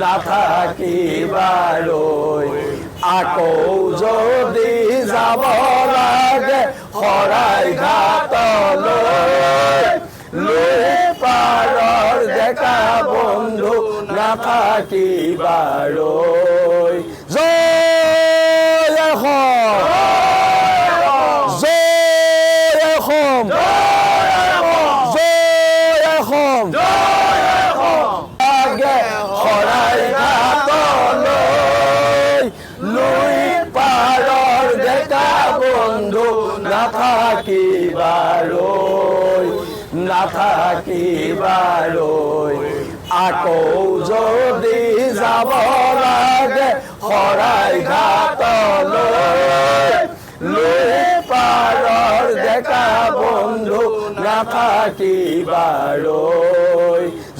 না থাকিবাৰই আকৌ যদি যাব লাগে শৰাই ঘাটলৈ লৈ পাৰৰ ডেকা বন্ধু নাথাকিবাৰই জয় অসম জয় অসম জয় অসম লাগে শৰাই ঘাটলৈ লৈ পাৰৰ ডেকা বন্ধু নাথাকিবাৰই নাথাকিবাৰই আকৌ যদি যাব লাগে শৰাই ঘাটলৈ লৈ পাৰৰ ডেকা বন্ধু নাথাকিবাৰই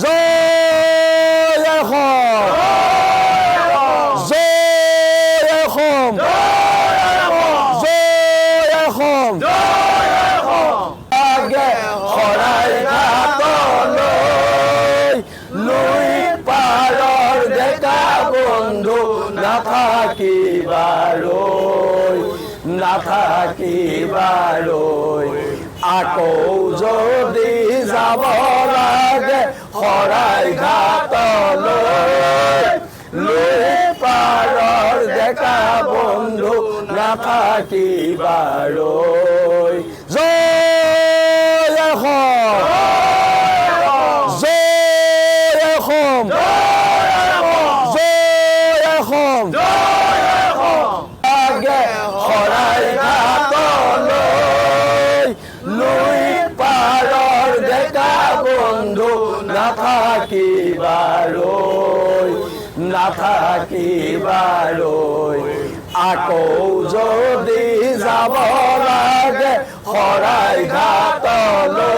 জয় অসম জয় অসম জয় অসম লাগে শৰাই ঘাটলৈ লৈ পাৰৰ ডেকা বন্ধু নাথাকিবাৰই নাথাকিবাৰই আকৌ যদি যাব লাগে শৰাই ঘাটলৈ লৈ পাৰৰ ডেকা বন্ধু নাথাকিবাৰই জয় অসম জয় অসম জয় অসম লাগে শৰাই ঘাটলৈ লৈ পাৰৰ ডেকা বন্ধু নাথাকিবাৰই নাথাকিবাৰই আকৌ যদি যাব লাগে শৰাই ঘাটলৈ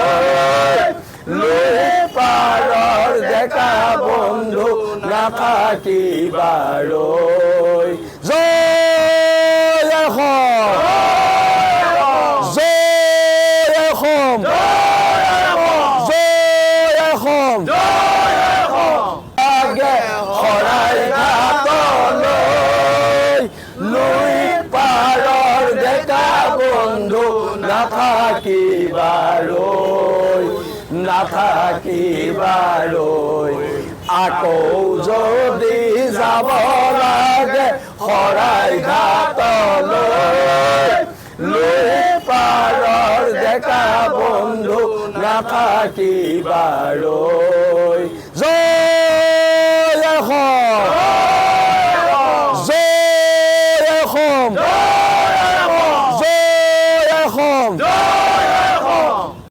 লৈ পাৰৰ ডেকা বন্ধু নাথাকিবাৰই জয় অসম জয় অসম জয় অসম লাগে শৰাই ঘাটলৈ লৈ পাৰৰ ডেকা বন্ধু নাথাকিবাৰই নাথাকিবাৰই আকৌ যদি যাব লাগে শৰাই ঘাটলৈ লৈ পাৰৰ ডেকা বন্ধু নাথাকিবাৰই জয় অসম জয় অসম